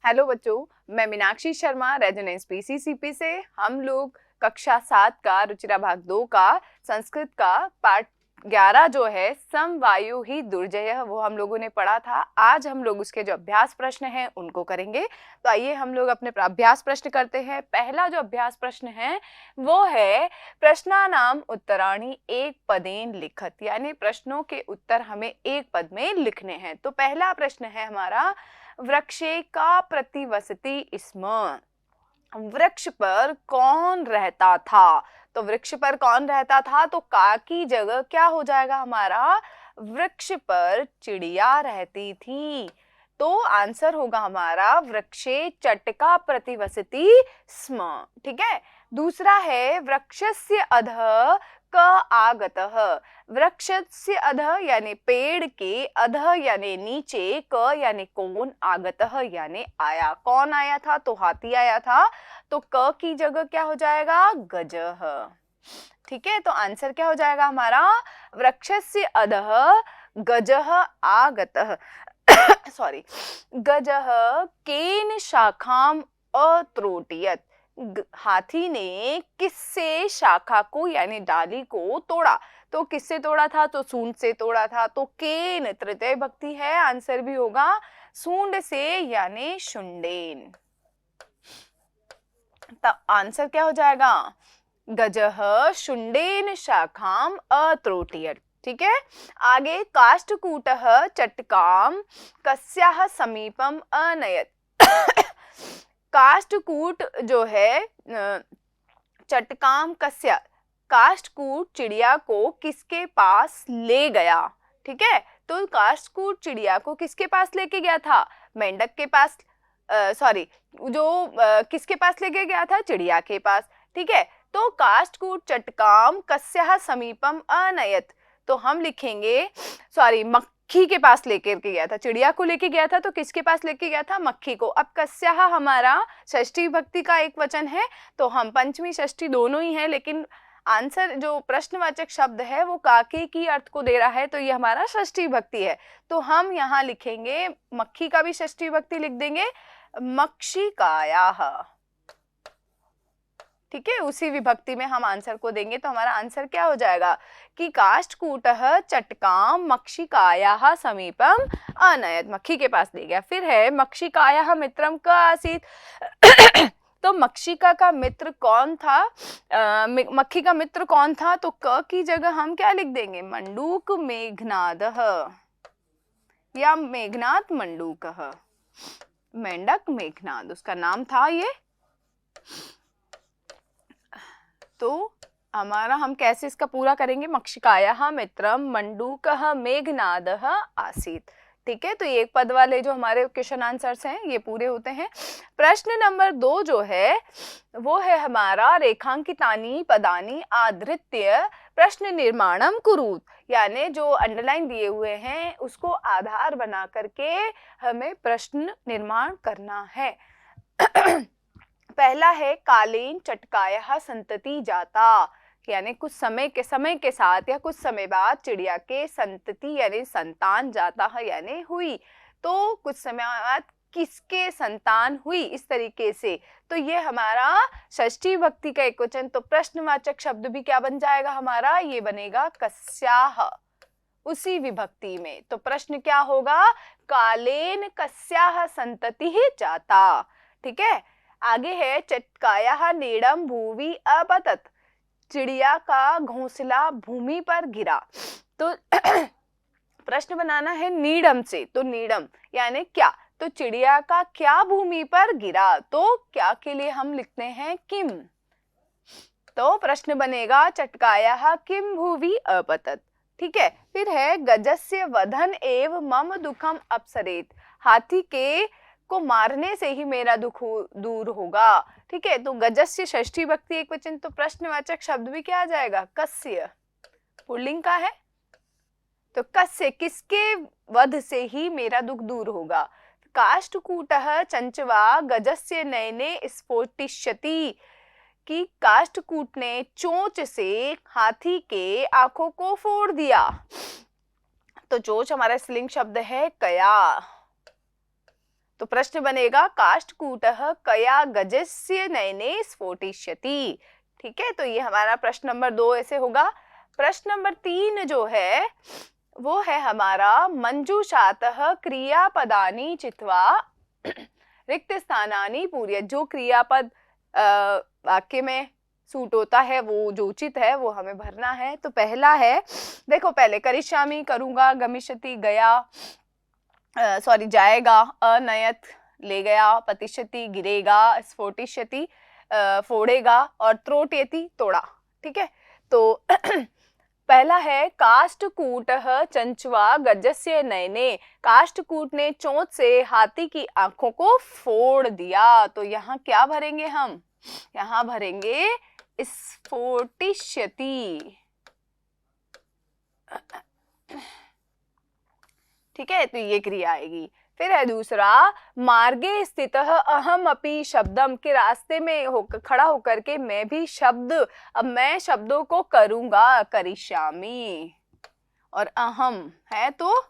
Hello बच्चों, मैं Meenakshi Sharma resonance PCCP से। हम लोग कक्षा 7 का रुचिरा भाग 2 का संस्कृत का पाठ 11 जो है समवायु ही दुर्जय, वो हम लोगों ने पढ़ा था। आज हम लोग उसके जो अभ्यास प्रश्न हैं उनको करेंगे। तो आइए हम लोग अपने अभ्यास प्रश्न करते हैं। पहला जो अभ्यास प्रश्न है वो है प्रश्नानाम उत्तराणि एक पदेन लिखत, यानी प्रश्नों के उत्तर हमें एक पद में लिखने हैं। तो पहला प्रश्न है हमारा, वृक्षे का प्रतिवसति स्म, वृक्ष पर कौन रहता था। तो वृक्ष पर कौन रहता था, तो का की जगह क्या हो जाएगा हमारा, वृक्ष पर चिड़िया रहती थी। तो आंसर होगा हमारा वृक्षे चट्टका प्रतिवसति स्म। ठीक है। दूसरा है वृक्षस्य अधः क आगतः, वृक्षस्य अधः यानी पेड़ के, अधः यानी नीचे, क यानी कौन, आगतः यानी आया। कौन आया था, तो हाथी आया था। तो क की जगह क्या हो जाएगा, गजः। ठीक है। तो आंसर क्या हो जाएगा हमारा, वृक्षस्य अधः गजः आगतः सॉरी, गजः केन शाखाम अत्रोटयत, हाथी ने किससे शाखा को यानी डाली को तोड़ा। तो किससे तोड़ा था, तो सूंड से तोड़ा था। तो केन तृतीय भक्ति है, आंसर भी होगा सूंड से यानी शुंडेन। तब आंसर क्या हो जाएगा, गजः शुंडेन शाखाम अत्रोटयत। ठीक है। आगे काष्ठकूटः चट्टकाम कस्याः समीपम अनयत, काष्ठकूट जो है चट्टकाम कस्या, काष्ठकूट चिड़िया को किसके पास ले गया। ठीक है। तो काष्ठकूट चिड़िया को किसके पास लेके गया था, मेंढक के पास, सॉरी किसके पास लेके गया था, चिड़िया के पास। ठीक है। तो काष्ठकूट चट्टकाम कस्याः समीपम अनयत, तो हम लिखेंगे, सॉरी, मक्खी के पास लेकर के गया था, चिड़िया को लेके गया था तो किसके पास लेके गया था, मक्खी को। अब कस्याः हमारा षष्ठी भक्ति का एक वचन है, तो हम पंचमी षष्ठी दोनों ही है, लेकिन आंसर जो प्रश्नवाचक शब्द है वो काके की अर्थ को दे रहा है, तो ये हमारा षष्ठी भक्ति है। तो हम यहाँ लिखेंगे, मक्खी का भी षष्ठी भक्ति लिख देंगे, मक्षिकायाः। ठीक है। उसी विभक्ति में हम आंसर को देंगे। तो हमारा आंसर क्या हो जाएगा कि काष्ठकूटः चट्टकाम मक्षिकायाः समीपम अनयत, मक्खी के पास ले गया। फिर है मक्षिकायाः मित्रम क आसीत तो मक्षिका का मित्र कौन था, मक्खी का मित्र कौन था, तो क की जगह हम क्या लिख देंगे, मंडूक मेघनादः या मेघनाद मंडूकः, मेंढक मेघनाद उसका नाम था ये। तो हमारा हम कैसे इसका पूरा करेंगे, मक्षिकायाः मित्रम मंडूकः मेघनादः आसीत। ठीक है। तो ये एक पद वाले जो हमारे क्वेश्चन आंसर्स हैं ये पूरे होते हैं। प्रश्न नंबर 2 जो है वो है हमारा, रेखांकितानि पदानि आधृत्य प्रश्न निर्माणम कुरुत, यानी जो अंडरलाइन दिए हुए हैं उसको आधार बना करके हमें प्रश्न निर्माण करना है। पहला है कालेन चटकायाः संतति जाता, यानी कुछ समय के साथ या कुछ समय बाद चिड़िया के संतति यानी संतान जाता है यानी हुई। तो कुछ समय बाद किसके संतान हुई, इस तरीके से। तो ये हमारा षष्ठी भक्ति का एक वचन, तो प्रश्नवाचक शब्द भी क्या बन जाएगा हमारा, ये बनेगा कस्याः, उसी विभक्ति में। तो प्रश्न क्या होगा, कालेन कस्याः संतति जाता। ठीक है। आगे है चट्टकायाः नीडम भूवि अपतत, चिड़िया का घोंसला भूमि पर गिरा। तो प्रश्न बनाना है नीडम से, तो नीडम यानी क्या, तो चिड़िया का क्या भूमि पर गिरा, तो क्या के लिए हम लिखते हैं किम। तो प्रश्न बनेगा चट्टकायाः किम भूवि अपतत। ठीक है। फिर है गजस्य वधन एव मम दुखम अपसरेत, हाथी के को मारने से ही मेरा दुख दूर होगा। ठीक है। तो गजस्य षष्ठी भक्ति एक वचन, तो प्रश्नवाचक शब्द भी क्या आ जाएगा, कस्य, पुल्लिंग का है। तो कस्य किसके वध से ही मेरा दुख दूर होगा। काष्ठकूटः चंचवा गजस्य नयने स्फोटिष्यति, कि काष्ठकूट ने चोंच से हाथी के आंखों को फोड़ दिया। तो चोंच हमारा स्त्रीलिंग शब्द है कया। तो प्रश्न बनेगा काष्ठकूटः कया गजस्य नयने स्फोटिष्यति। ठीक है, तो ये हमारा प्रश्न नंबर 2 ऐसे होगा। प्रश्न नंबर 3 जो है वो है हमारा मंजूषातः क्रियापदानि चित्वा रिक्त स्थानानि पूर्य। जो क्रियापद वाक्य में सूट होता है, वो जो उचित है वो हमें भरना है। तो पहला है, देखो पहले करिष्यामि करूंगा, गमिष्यति गया, सॉरी जाएगा, अनयत ले गया, पतिष्यति गिरेगा, स्फोटिष्यति फोड़ेगा, और त्रोटयति तोड़ा। ठीक है, तो पहला है काष्ठकूटः चंचवा गजस्य नयने। काष्ठकूट ने चोंच से हाथी की आंखों को फोड़ दिया। तो यहाँ क्या भरेंगे हम? यहाँ भरेंगे स्फोटिष्यति। ठीक है, तो ये क्रिया आएगी। फिर है दूसरा, मार्गे स्थितः अहम अपि शब्दम, के रास्ते में खड़ा होकर के मैं भी शब्द, अब मैं शब्दों को करूंगा, करिष्यामि, और अहम है तो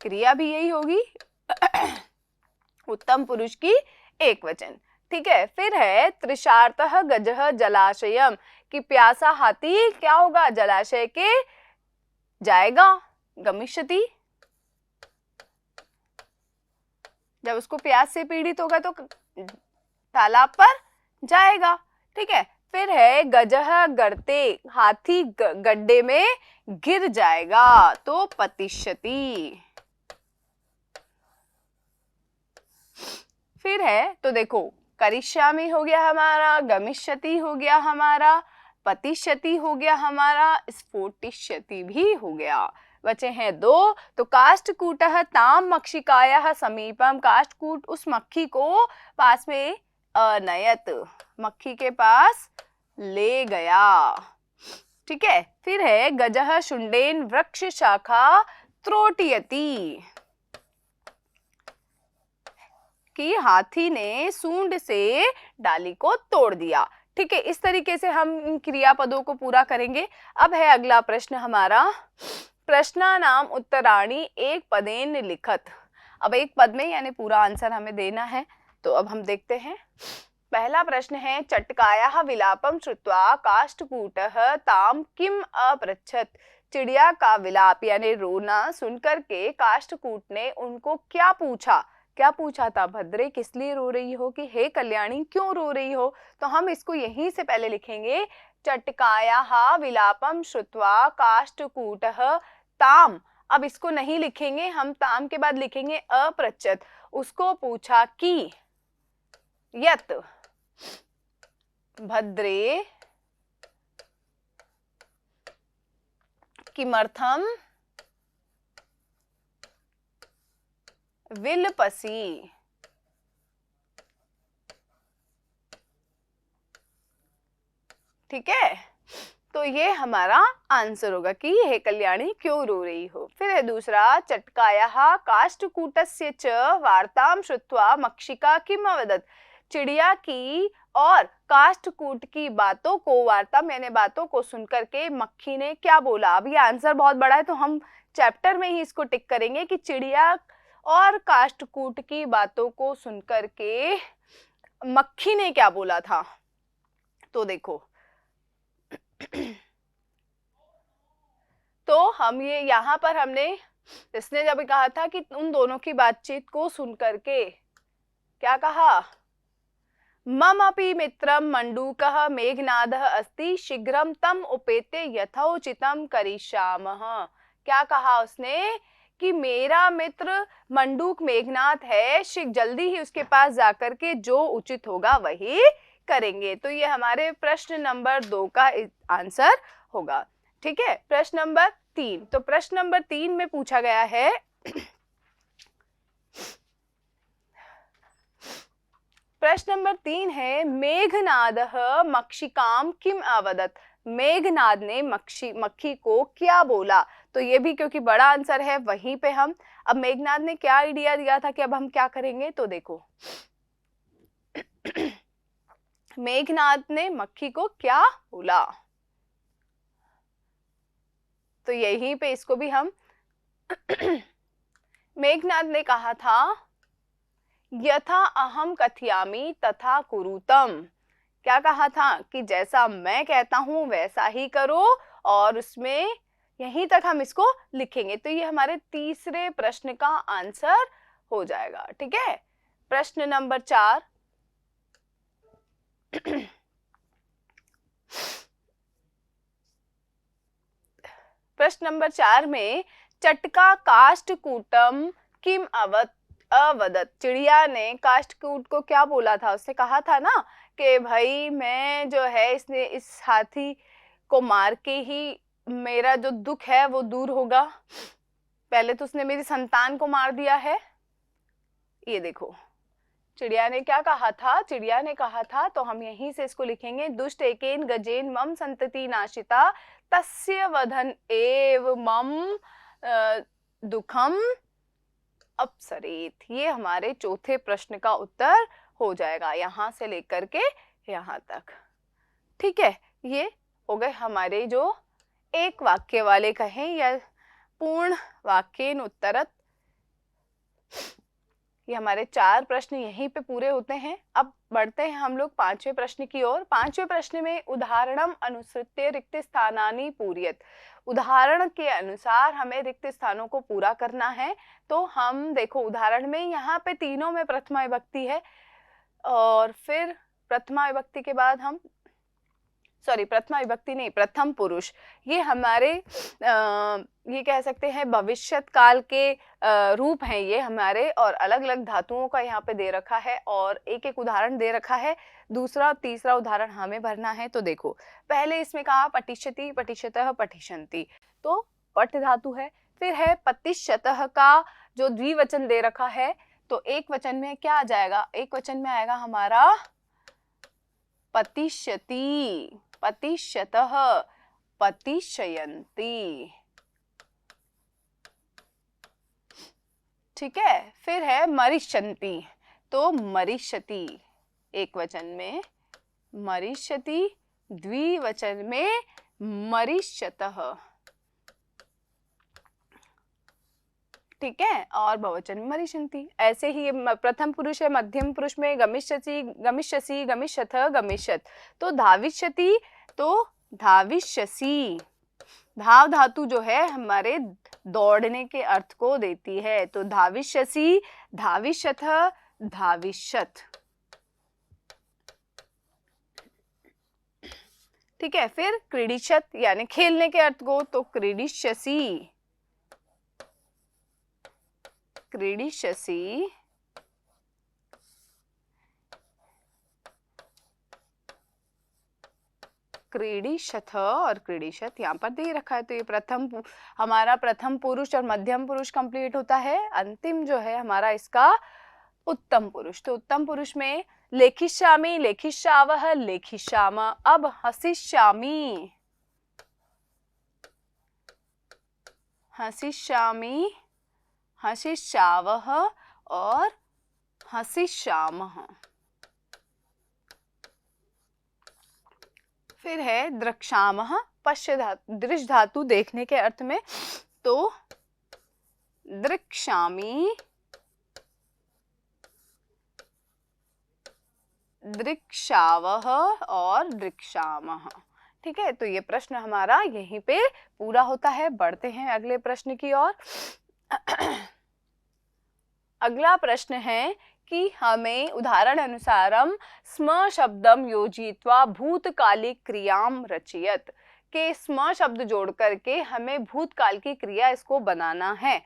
क्रिया भी यही होगी उत्तम पुरुष की एक वचन। ठीक है, फिर है तृषार्तः गजः जलाशयम, कि प्यासा हाथी क्या होगा? जलाशय के जाएगा, गमिष्यति, जब उसको प्यास से पीड़ित होगा तो तालाब पर जाएगा। ठीक है, फिर है गजः गर्ते, हाथी गड्ढे में गिर जाएगा, तो पतिष्यति। फिर है, तो देखो करिष्यामि हो गया हमारा, गमिष्यति हो गया हमारा, पतिष्यति हो गया हमारा, स्फोटिष्यति भी हो गया। बचे हैं 2। तो काष्ठकूटः ताम मक्षिकायाः समीपम, काष्ठकूट उस मक्खी को पास में अनयत, मक्खी के पास ले गया। ठीक है, फिर है गजः शुंडेन वृक्ष शाखा त्रोटयति, कि हाथी ने सूंड से डाली को तोड़ दिया। ठीक है, इस तरीके से हम इन क्रियापदों को पूरा करेंगे। अब है अगला प्रश्न हमारा, प्रश्नानाम उत्तराणि एक पदेन लिखत। अब एक पद में यानी पूरा आंसर हमें देना है। तो अब हम देखते हैं। पहला प्रश्न है, चटकायाः विलापम श्रुत्वा काष्ठकूटः ताम किम अपृच्छत। चिड़िया का विलाप यानी रोना सुनकर के काष्ठकूट ने उनको क्या पूछा? क्या पूछा था? भद्रे किस लिए रो रही हो, कि हे कल्याणी क्यों रो रही हो? तो हम इसको यहीं से पहले लिखेंगे, चटकायाः विलापम श्रुत्वा काष्ठकूटः ताम। अब इसको नहीं लिखेंगे हम, ताम के बाद लिखेंगे अपृच्छत, उसको पूछा कि यत भद्रे किमर्थम विलपसी। ठीक है, तो ये हमारा आंसर होगा कि हे कल्याणी क्यों रो रही हो। फिर है दूसरा, चटकायाः काष्ठकूटस्य च वार्तां श्रुत्वा मक्षिका किम अवदत्। चिड़िया की और काष्ठकूट की बातों को, वार्ता मैंने बातों को सुनकर के मक्खी ने क्या बोला। अब ये आंसर बहुत बड़ा है तो हम चैप्टर में ही इसको टिक करेंगे कि चिड़िया और काष्ठकूट की बातों को सुनकर के मक्खी ने क्या बोला था। तो देखो तो हम ये यहाँ पर हमने, इसने जब कहा था कि उन दोनों की बातचीत को सुनकर के क्या कहा, मम अपि मित्रम मंडूकः मेघनादः अस्ति शीघ्रम तम उपेते यथोचितम करिष्यामः। क्या कहा उसने कि मेरा मित्र मंडूक मेघनाद है, जल्दी ही उसके पास जाकर के जो उचित होगा वही करेंगे। तो ये हमारे प्रश्न नंबर 2 का आंसर होगा। ठीक है, प्रश्न नंबर 3। तो प्रश्न नंबर 3 में पूछा गया है, प्रश्न नंबर 3 है, मेघनादः मक्षिकाम किम अवदत्। मेघनाद ने मक्खी को क्या बोला। तो ये भी क्योंकि बड़ा आंसर है वहीं पे हम, अब मेघनाद ने क्या आइडिया दिया था कि अब हम क्या करेंगे। तो देखो मेघनाद ने मक्खी को क्या बोला, तो यहीं पे इसको भी हम मेघनाद ने कहा था यथा अहम कथयामि तथा कुरुतम। क्या कहा था कि जैसा मैं कहता हूं वैसा ही करो, और उसमें यहीं तक हम इसको लिखेंगे। तो ये हमारे तीसरे प्रश्न का आंसर हो जाएगा। ठीक है, प्रश्न नंबर 4। प्रश्न नंबर 4 में चटका काष्ठकूटम किम अवदत। चिड़िया ने काष्ठकूट को क्या बोला था? उसने कहा था ना कि भाई मैं जो है इसने इस हाथी को मार के ही मेरा जो दुख है वो दूर होगा। पहले तो उसने मेरी संतान को मार दिया है। ये देखो चिड़िया ने क्या कहा था? चिड़िया ने कहा था, तो हम यहीं से इसको लिखेंगे, दुष्ट एकेन गजेन मम संतति नाशिता तस्य वधन एव मम दुखम अपसरेत। ये हमारे चौथे प्रश्न का उत्तर हो जाएगा, यहां से लेकर के यहां तक। ठीक है, ये हो गए हमारे जो एक वाक्य वाले कहें या पूर्ण वाक्येन उत्तरत। ये हमारे 4 प्रश्न यहीं पे पूरे होते हैं। अब बढ़ते हैं हम लोग 5वें प्रश्न की ओर। 5वें प्रश्न में उदाहरणम अनुसृत्य रिक्त स्थानानि पूरयत। उदाहरण के अनुसार हमें रिक्त स्थानों को पूरा करना है। तो हम देखो उदाहरण में यहाँ पे तीनों में प्रथमा विभक्ति है, और फिर प्रथमा विभक्ति के बाद हम प्रथमा विभक्ति नहीं, प्रथम पुरुष। ये हमारे ये कह सकते हैं भविष्यत काल के रूप हैं ये हमारे, और अलग अलग धातुओं का यहाँ पे दे रखा है और एक एक उदाहरण दे रखा है। दूसरा और तीसरा उदाहरण हमें भरना है। तो देखो पहले इसमें कहा पठिष्यति, पठिष्यतः, पठिष्यन्ति, तो पठ धातु है। फिर है पतिष्यतः का जो द्विवचन दे रखा है, तो एक वचन में क्या आ जाएगा? एक वचन में आएगा हमारा पतिष्यति, पतिष्यतः, पतिष्यन्ति। ठीक है, फिर है मरिष्यन्ति, तो मरिष्यति एक वचन में, मरिष्यति द्विवचन में मरिष्यतः। ठीक है, और बहुवचन में मरिष्यन्ति। ऐसे ही प्रथम पुरुष है, मध्यम पुरुष में गमिष्यसि, गमिष्यसि, गमिष्यथ, गमिष्यत। तो धाविष्यति, तो धाविष्यसि। धाव धातु जो है हमारे दौड़ने के अर्थ को देती है, तो धाविष्यसि, धाविष्यथ, धाविष्यत। ठीक है, फिर क्रीडिष्यत यानी खेलने के अर्थ को, तो क्रीडिष्यसि, क्रीडिष्यसि। क्रीडिशथ और क्रीडिशत यहाँ पर दे रखा है। तो ये हमारा प्रथम पुरुष और मध्यम पुरुष कंप्लीट होता है। अंतिम जो है हमारा इसका उत्तम पुरुष। तो उत्तम पुरुष में लेखिष्यामि, लेखिष्यावः, लेखिष्याम। अब हसिष्यामि, हसिष्यामि, हसिष्यावः और हसिष्यामः। फिर है द्रक्ष्यामः, पश्य धातु, दृश्य धातु देखने के अर्थ में, तो दृक्ष्यामि, दृक्ष्यावः और दृक्ष्यामः। ठीक है, तो ये प्रश्न हमारा यहीं पे पूरा होता है। बढ़ते हैं अगले प्रश्न की ओर। अगला प्रश्न है कि हमें उदाहरण अनुसारम स्म शब्दम योजित्वा भूतकालिक क्रियाम रचयत, के स्म शब्द जोड़ करके हमें भूतकाल की क्रिया इसको बनाना है।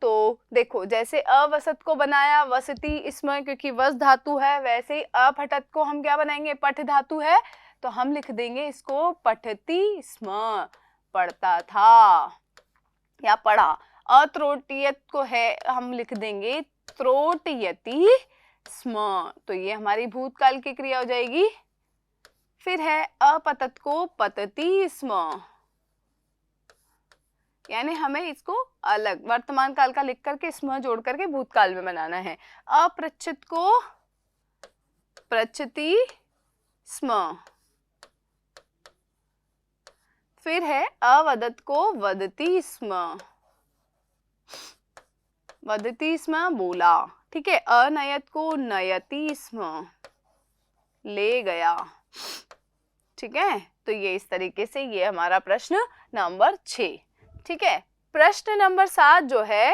तो देखो जैसे अवसत को बनाया वसति स्म, क्योंकि वस धातु है, वैसे ही अपठत को हम क्या बनाएंगे? पठ धातु है, तो हम लिख देंगे इसको पठति स्म, पढ़ता था या पढ़ा। अत्रोटियत को है हम लिख देंगे त्रोटयति स्म, तो ये हमारी भूतकाल की क्रिया हो जाएगी। फिर है अपतत को पतति स्म, यानी हमें इसको अलग वर्तमान काल का लिख करके स्म जोड़ करके भूतकाल में बनाना है। अपृच्छत को पृच्छति स्म। फिर है अवदत को वदति स्म, वदति स्म बोला ठीक है, अनयत को नयति स्म, ले गया। ठीक है, तो ये इस तरीके से ये हमारा प्रश्न नंबर 6। ठीक है, प्रश्न नंबर 7 जो है,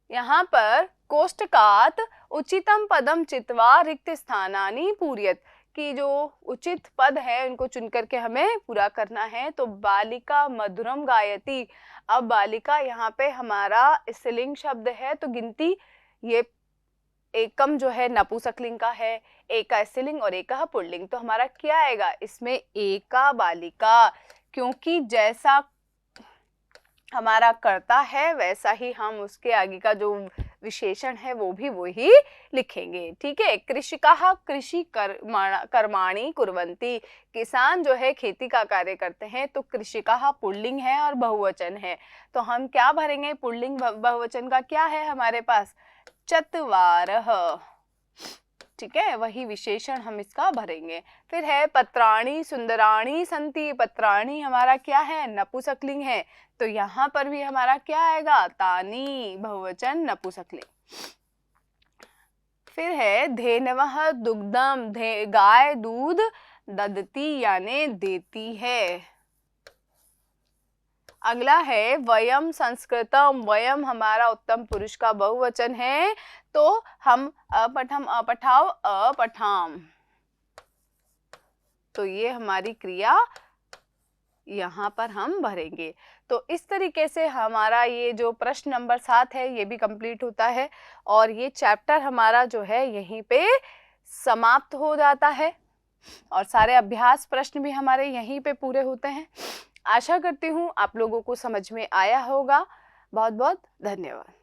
यहाँ पर कोष्टकात उचितम पदम चित्वा रिक्त स्थानानि पूरयत, कि जो उचित पद है उनको चुन करके हमें पूरा करना है। तो बालिका मधुरम गायति, अब बालिका यहाँ पे हमारा स्त्रीलिंग शब्द है, तो गिनती ये एकम जो है नपुंसकलिंग का है, एका स्त्रीलिंग और एका पुल्लिंग, तो हमारा क्या आएगा इसमें, एका बालिका, क्योंकि जैसा हमारा कर्ता है वैसा ही हम उसके आगे का जो विशेषण है वो भी वही लिखेंगे। ठीक है, कृषिकाः कृषि कर्माणि कुर्वन्ति, किसान जो है खेती का कार्य करते हैं, तो कृषिकाः पुल्लिंग है और बहुवचन है, तो हम क्या भरेंगे, पुल्लिंग बहुवचन का क्या है हमारे पास, चत्वारः। ठीक है, वही विशेषण हम इसका भरेंगे। फिर है पत्राणि सुंदराणि सन्ति, पत्राणि हमारा क्या है, नपुंसकलिंग है, तो यहाँ पर भी हमारा क्या आएगा, तानि, बहुवचन नपुंसकलिंग। फिर है धेनवः दुग्धम, गाय दूध ददती यानी देती है। अगला है वयम संस्कृतम, वयम हमारा उत्तम पुरुष का बहुवचन है, तो हम अपठम अपठाव अपठाम, तो ये हमारी क्रिया यहाँ पर हम भरेंगे। तो इस तरीके से हमारा ये जो प्रश्न नंबर 7 है ये भी कंप्लीट होता है और ये चैप्टर हमारा जो है यहीं पे समाप्त हो जाता है और सारे अभ्यास प्रश्न भी हमारे यहीं पे पूरे होते हैं। आशा करती हूँ आप लोगों को समझ में आया होगा। बहुत बहुत धन्यवाद।